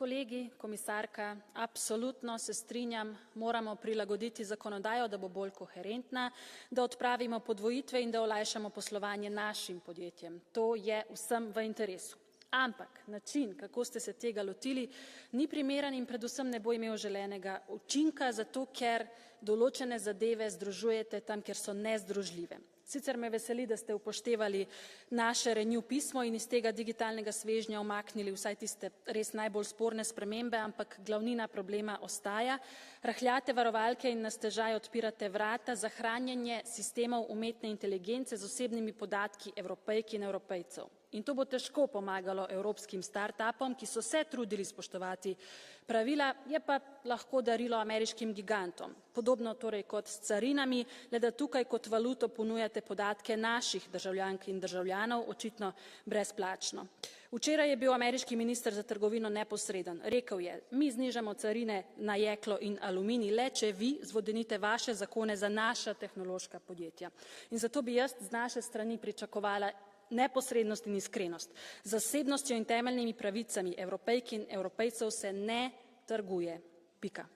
Kolegi, komisarka, absolutno se strinjam, moramo prilagoditi zakonodajo, da bo bolj koherentna, da odpravimo podvojitve in da olajšamo poslovanje našim podjetjem. To je vsem v interesu. Ampak način, kako ste se tega lotili, ni primeren in predvsem ne bo imel želenega učinka, zato ker določene zadeve združujete tam, kjer so nezdružljive. Sicer me veseli, da ste upoštevali naše Renew pismo in iz tega digitalnega svežnja umaknili vsaj tiste res najbolj sporne spremembe, ampak glavnina problema ostaja. Rahljate varovalke in na stežaj odpirate vrata za hranjenje sistemov umetne inteligence z osebnimi podatki Evropejk in Evropejcev. In to bo težko pomagalo evropskim startupom, ki so se trudili spoštovati pravila, je pa lahko darilo ameriškim gigantom. Podobno torej kot s carinami, le da tukaj kot valuto ponujate podatke naših državljank in državljanov, očitno brezplačno. Včeraj je bil ameriški minister za trgovino neposreden. Rekel je, mi znižamo carine na jeklo in aluminij, le če vi zvodenite vaše zakone za naša tehnološka podjetja. In zato bi jaz z naše strani pričakovala neposrednost in iskrenost. Z zasebnostjo in temeljnimi pravicami Evropejk in Evropejcev se ne trguje. Pika.